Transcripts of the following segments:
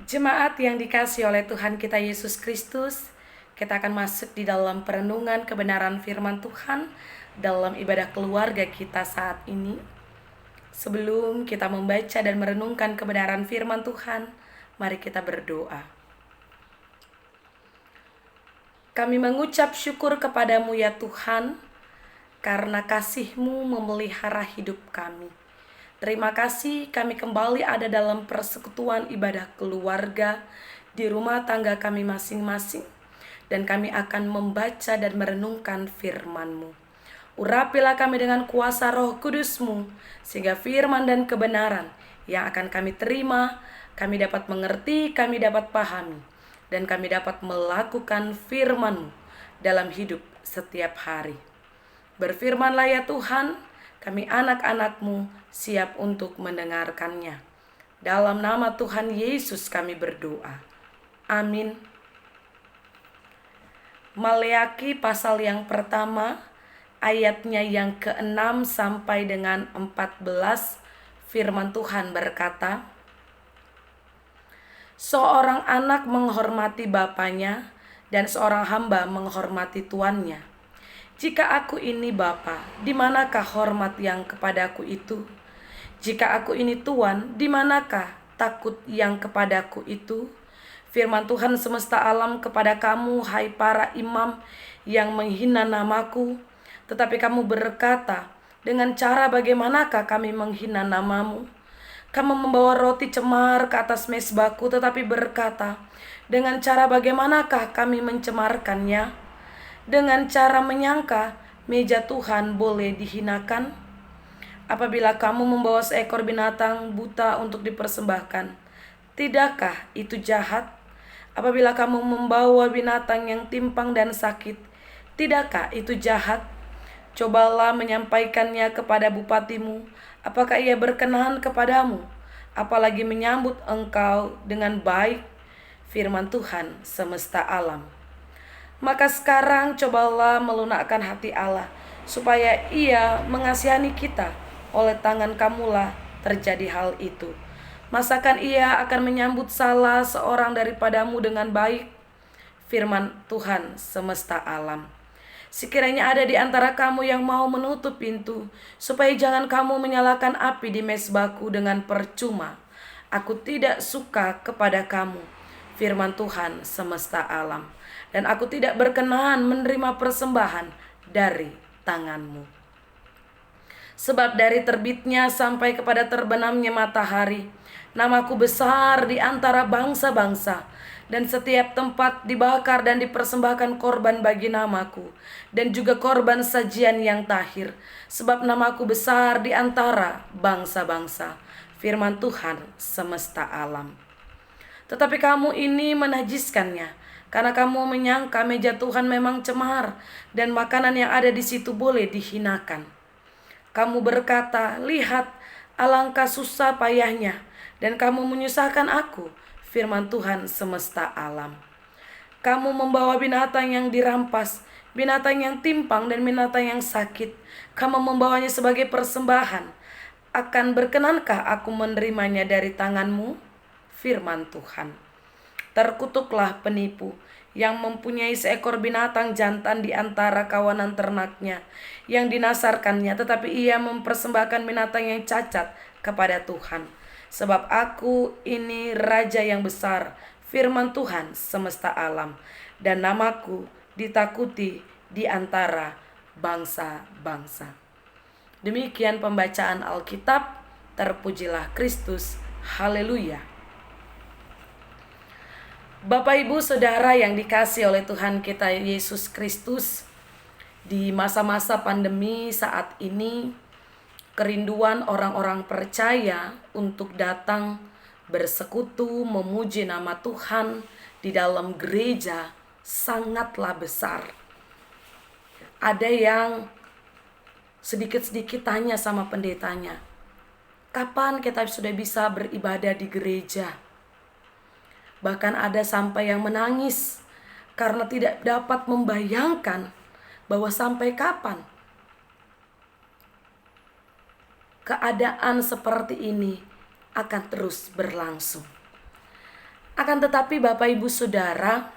Jemaat yang dikasihi oleh Tuhan kita Yesus Kristus, kita akan masuk di dalam perenungan kebenaran firman Tuhan dalam ibadah keluarga kita saat ini. Sebelum kita membaca dan merenungkan kebenaran firman Tuhan, mari kita berdoa. Kami mengucap syukur kepadamu ya Tuhan, karena kasih-Mu memelihara hidup kami. Terima kasih kami kembali ada dalam persekutuan ibadah keluarga di rumah tangga kami masing-masing. Dan kami akan membaca dan merenungkan firman-Mu. Urapilah kami dengan kuasa Roh Kudus-Mu, sehingga firman dan kebenaran yang akan kami terima, kami dapat mengerti, kami dapat pahami, dan kami dapat melakukan firman-Mu dalam hidup setiap hari. Berfirmanlah ya Tuhan, kami anak-anak-Mu siap untuk mendengarkannya. Dalam nama Tuhan Yesus kami berdoa. Amin. Maleaki pasal yang pertama, ayatnya yang ke-6 sampai dengan 14, firman Tuhan berkata, seorang anak menghormati bapaknya dan seorang hamba menghormati tuannya. Jika aku ini bapa, di manakah hormat yang kepadaku itu? Jika aku ini tuan, di manakah takut yang kepadaku itu? Firman Tuhan semesta alam kepada kamu, hai para imam yang menghina namaku. Tetapi kamu berkata, dengan cara bagaimanakah kami menghina namamu? Kamu membawa roti cemar ke atas mezbahku, tetapi berkata, dengan cara bagaimanakah kami mencemarkannya? Dengan cara menyangka meja Tuhan boleh dihinakan? Apabila kamu membawa seekor binatang buta untuk dipersembahkan, tidakkah itu jahat? Apabila kamu membawa binatang yang timpang dan sakit, tidakkah itu jahat? Cobalah menyampaikannya kepada bupatimu, apakah ia berkenan kepadamu, apalagi menyambut engkau dengan baik? Firman Tuhan semesta alam. Maka sekarang cobalah melunakkan hati Allah, supaya ia mengasihani kita. Oleh tangan kamulah terjadi hal itu. Masakan ia akan menyambut salah seorang daripadamu dengan baik? Firman Tuhan semesta alam. Sekiranya ada di antara kamu yang mau menutup pintu, supaya jangan kamu menyalakan api di mezbahku dengan percuma, aku tidak suka kepada kamu. Firman Tuhan semesta alam. Dan aku tidak berkenan menerima persembahan dari tanganmu. Sebab dari terbitnya sampai kepada terbenamnya matahari, namaku besar di antara bangsa-bangsa, dan setiap tempat dibakar dan dipersembahkan korban bagi namaku, dan juga korban sajian yang tahir, sebab namaku besar di antara bangsa-bangsa. Firman Tuhan semesta alam. Tetapi kamu ini menajiskannya, karena kamu menyangka meja Tuhan memang cemar, dan makanan yang ada di situ boleh dihinakan. Kamu berkata, lihat, alangkah susah payahnya, dan kamu menyusahkan aku. Firman Tuhan semesta alam. Kamu membawa binatang yang dirampas, binatang yang timpang dan binatang yang sakit. Kamu membawanya sebagai persembahan. Akan berkenankah aku menerimanya dari tanganmu? Firman Tuhan. Terkutuklah penipu yang mempunyai seekor binatang jantan di antara kawanan ternaknya, yang dinasarkannya, tetapi ia mempersembahkan binatang yang cacat kepada Tuhan. Sebab aku ini raja yang besar, firman Tuhan semesta alam, dan namaku ditakuti di antara bangsa-bangsa. Demikian pembacaan Alkitab. Terpujilah Kristus. Haleluya. Bapak, Ibu, Saudara yang dikasihi oleh Tuhan kita Yesus Kristus, di masa-masa pandemi saat ini, kerinduan orang-orang percaya untuk datang bersekutu memuji nama Tuhan di dalam gereja sangatlah besar. Ada yang sedikit-sedikit tanya sama pendetanya, kapan kita sudah bisa beribadah di gereja? Bahkan ada sampai yang menangis karena tidak dapat membayangkan bahwa sampai kapan keadaan seperti ini akan terus berlangsung. Akan tetapi Bapak Ibu Saudara,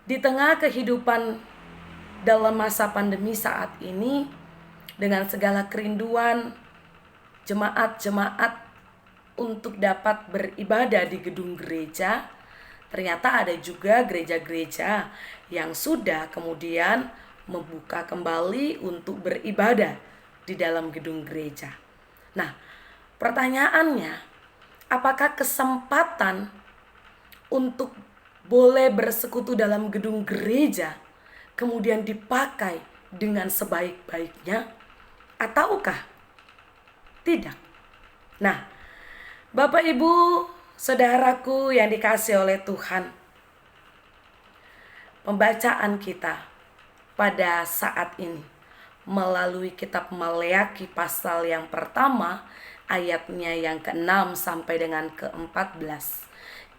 di tengah kehidupan dalam masa pandemi saat ini, dengan segala kerinduan jemaat-jemaat untuk dapat beribadah di gedung gereja, ternyata ada juga gereja-gereja yang sudah kemudian membuka kembali untuk beribadah di dalam gedung gereja. Nah, pertanyaannya, apakah kesempatan untuk boleh bersekutu dalam gedung gereja kemudian dipakai dengan sebaik-baiknya, ataukah tidak? Nah, Bapak Ibu Saudaraku yang dikasihi oleh Tuhan, pembacaan kita pada saat ini melalui kitab Maleakhi pasal yang pertama, ayatnya yang ke-6 sampai dengan ke-14.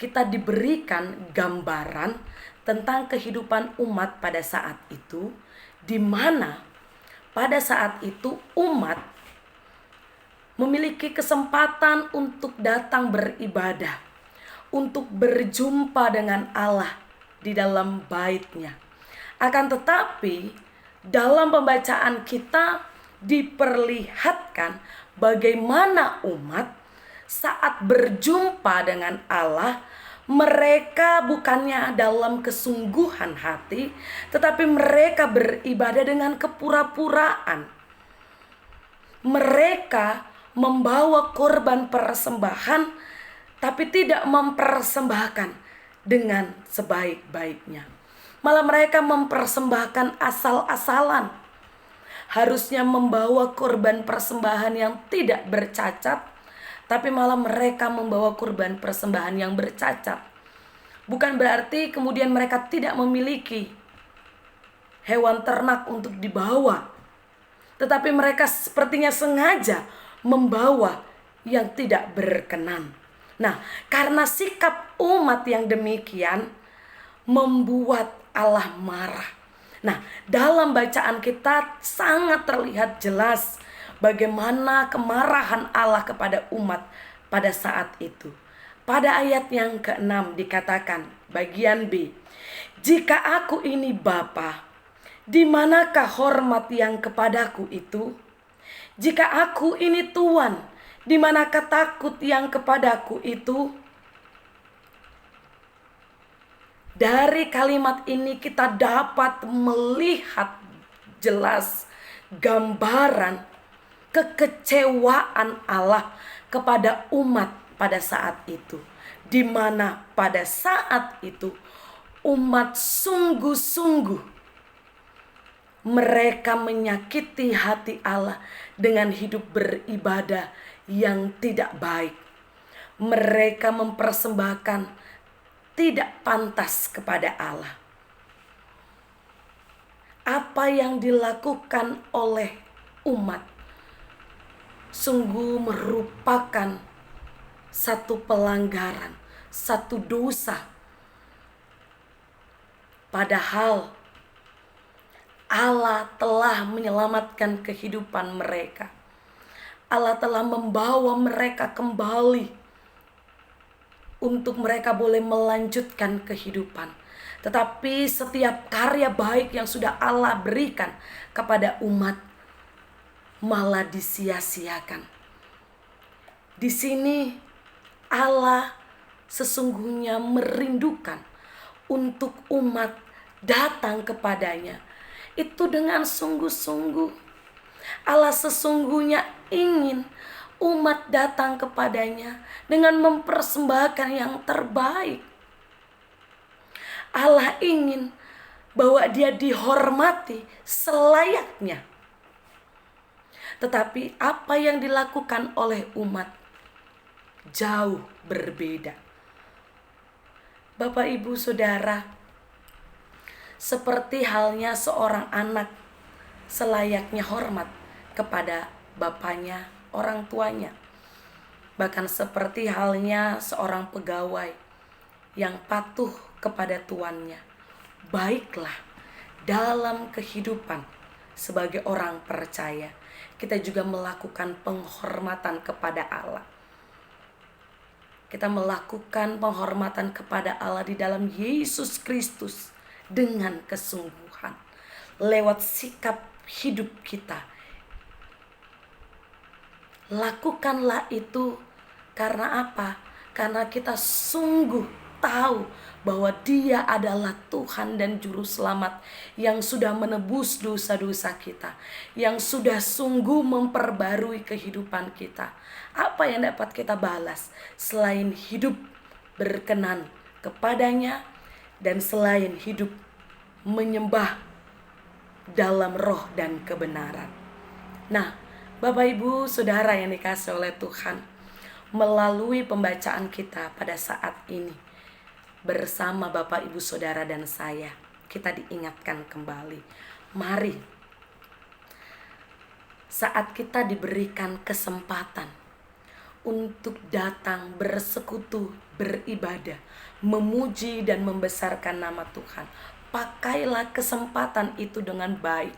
Kita diberikan gambaran tentang kehidupan umat pada saat itu, di mana pada saat itu umat memiliki kesempatan untuk datang beribadah, untuk berjumpa dengan Allah di dalam bait-Nya. Akan tetapi dalam pembacaan kita diperlihatkan bagaimana umat saat berjumpa dengan Allah, mereka bukannya dalam kesungguhan hati, tetapi mereka beribadah dengan kepura-puraan. Mereka membawa korban persembahan, tapi tidak mempersembahkan dengan sebaik-baiknya. Malah mereka mempersembahkan asal-asalan. Harusnya membawa korban persembahan yang tidak bercacat, tapi malah mereka membawa korban persembahan yang bercacat. Bukan berarti kemudian mereka tidak memiliki hewan ternak untuk dibawa, tetapi mereka sepertinya sengaja membawa yang tidak berkenan. Nah, karena sikap umat yang demikian membuat Allah marah. Nah, dalam bacaan kita sangat terlihat jelas bagaimana kemarahan Allah kepada umat pada saat itu. Pada ayat yang ke-6 dikatakan, bagian B, "Jika aku ini Bapa, di manakah hormat yang kepadaku itu? Jika aku ini Tuan, di manakah takut yang kepadaku itu?" Dari kalimat ini kita dapat melihat jelas gambaran kekecewaan Allah kepada umat pada saat itu, di mana pada saat itu umat sungguh-sungguh mereka menyakiti hati Allah dengan hidup beribadah yang tidak baik. Mereka mempersembahkan tidak pantas kepada Allah. Apa yang dilakukan oleh umat sungguh merupakan satu pelanggaran, satu dosa. Padahal Allah telah menyelamatkan kehidupan mereka. Allah telah membawa mereka kembali untuk mereka boleh melanjutkan kehidupan. Tetapi setiap karya baik yang sudah Allah berikan kepada umat malah disia-siakan. Di sini Allah sesungguhnya merindukan untuk umat datang kepadanya itu dengan sungguh-sungguh. Allah sesungguhnya ingin umat datang kepadanya dengan mempersembahkan yang terbaik. Allah ingin bahwa dia dihormati selayaknya. Tetapi apa yang dilakukan oleh umat jauh berbeda. Bapak, Ibu, Saudara, seperti halnya seorang anak selayaknya hormat kepada bapaknya, orang tuanya. Bahkan seperti halnya seorang pegawai yang patuh kepada tuannya. Baiklah, dalam kehidupan sebagai orang percaya, kita juga melakukan penghormatan kepada Allah. Kita melakukan penghormatan kepada Allah di dalam Yesus Kristus dengan kesungguhan. Lewat sikap hidup kita. Lakukanlah itu karena apa? Karena kita sungguh tahu bahwa Dia adalah Tuhan dan Juru Selamat yang sudah menebus dosa-dosa kita, yang sudah sungguh memperbarui kehidupan kita. Apa yang dapat kita balas selain hidup berkenan kepadanya dan selain hidup menyembah dalam roh dan kebenaran. Nah, Bapak Ibu Saudara yang dikasihi oleh Tuhan, melalui pembacaan kita pada saat ini bersama Bapak Ibu Saudara dan saya, kita diingatkan kembali. Mari, saat kita diberikan kesempatan untuk datang bersekutu, beribadah, memuji dan membesarkan nama Tuhan, pakailah kesempatan itu dengan baik.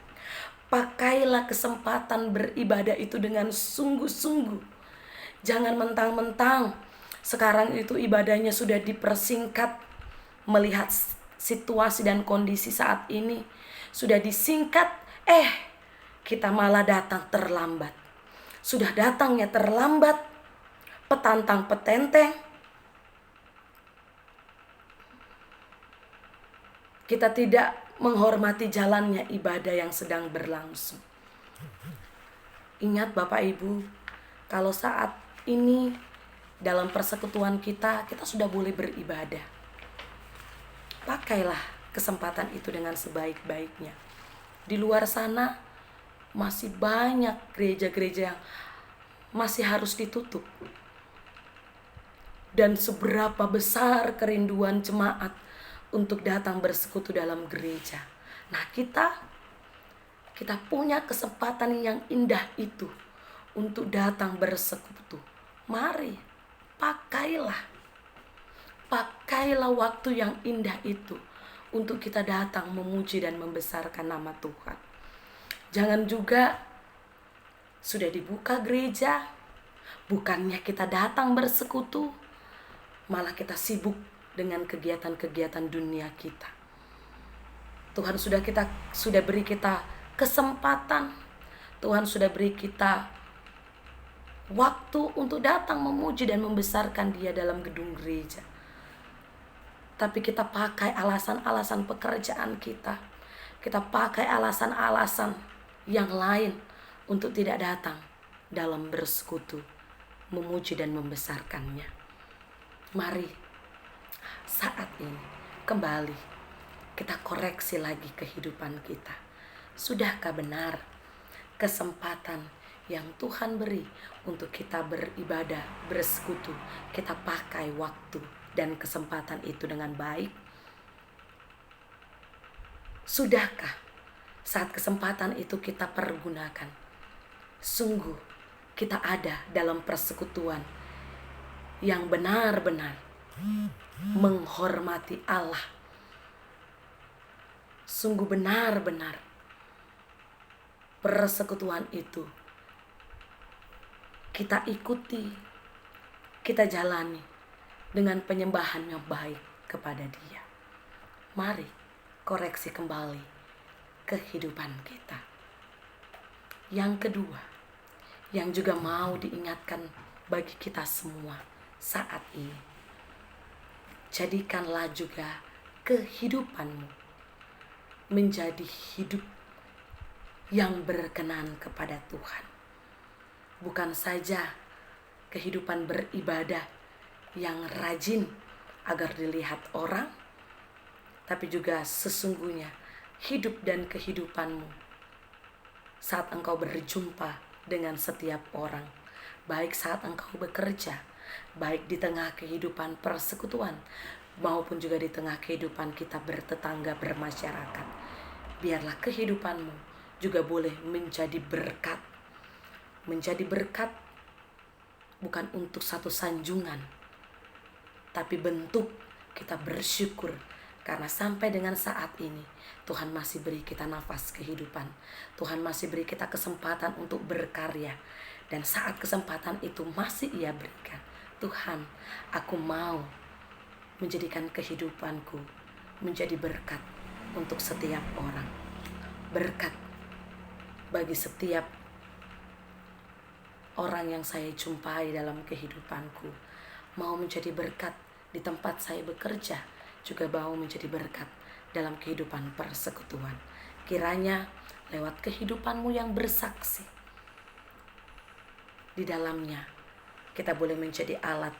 Pakailah kesempatan beribadah itu dengan sungguh-sungguh. Jangan mentang-mentang sekarang itu ibadahnya sudah dipersingkat, melihat situasi dan kondisi saat ini sudah disingkat, kita malah datang terlambat. Sudah datangnya terlambat, petantang petenteng. Kita tidak menghormati jalannya ibadah yang sedang berlangsung. Ingat Bapak Ibu, kalau saat ini dalam persekutuan kita sudah boleh beribadah. Pakailah kesempatan itu dengan sebaik-baiknya. Di luar sana masih banyak gereja-gereja yang masih harus ditutup. Dan seberapa besar kerinduan jemaat untuk datang bersekutu dalam gereja. Nah, kita punya kesempatan yang indah itu untuk datang bersekutu. Mari, pakailah waktu yang indah itu untuk kita datang memuji dan membesarkan nama Tuhan. Jangan juga sudah dibuka gereja, bukannya kita datang bersekutu, malah kita sibuk dengan kegiatan-kegiatan dunia kita. Tuhan sudah beri kita kesempatan. Tuhan sudah beri kita waktu untuk datang memuji dan membesarkan Dia dalam gedung gereja. Tapi kita pakai alasan-alasan pekerjaan kita. Kita pakai alasan-alasan yang lain untuk tidak datang dalam bersekutu, memuji dan membesarkannya. Mari saat ini kembali kita koreksi lagi kehidupan kita. Sudahkah benar kesempatan yang Tuhan beri untuk kita beribadah, bersekutu, kita pakai waktu dan kesempatan itu dengan baik? Sudahkah saat kesempatan itu kita pergunakan, sungguh kita ada dalam persekutuan yang benar-benar menghormati Allah, sungguh benar-benar persekutuan itu kita ikuti, kita jalani dengan penyembahan yang baik kepada Dia. Mari koreksi kembali kehidupan kita. Yang kedua, yang juga mau diingatkan bagi kita semua saat ini, jadikanlah juga kehidupanmu menjadi hidup yang berkenan kepada Tuhan. Bukan saja kehidupan beribadah yang rajin agar dilihat orang, tapi juga sesungguhnya hidup dan kehidupanmu saat engkau berjumpa dengan setiap orang, baik saat engkau bekerja, baik di tengah kehidupan persekutuan, maupun juga di tengah kehidupan kita bertetangga, bermasyarakat. Biarlah kehidupanmu juga boleh menjadi berkat. Menjadi berkat bukan untuk satu sanjungan, tapi bentuk kita bersyukur karena sampai dengan saat ini Tuhan masih beri kita nafas kehidupan. Tuhan masih beri kita kesempatan untuk berkarya. Dan saat kesempatan itu masih Ia berikan, Tuhan, aku mau menjadikan kehidupanku menjadi berkat untuk setiap orang. Berkat bagi setiap orang yang saya jumpai dalam kehidupanku. Mau menjadi berkat di tempat saya bekerja, juga mau menjadi berkat dalam kehidupan persekutuan. Kiranya lewat kehidupanmu yang bersaksi, di dalamnya kita boleh menjadi alat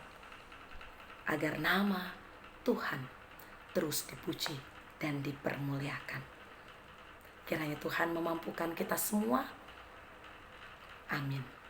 agar nama Tuhan terus dipuji dan dipermuliakan. Kiranya Tuhan memampukan kita semua. Amin.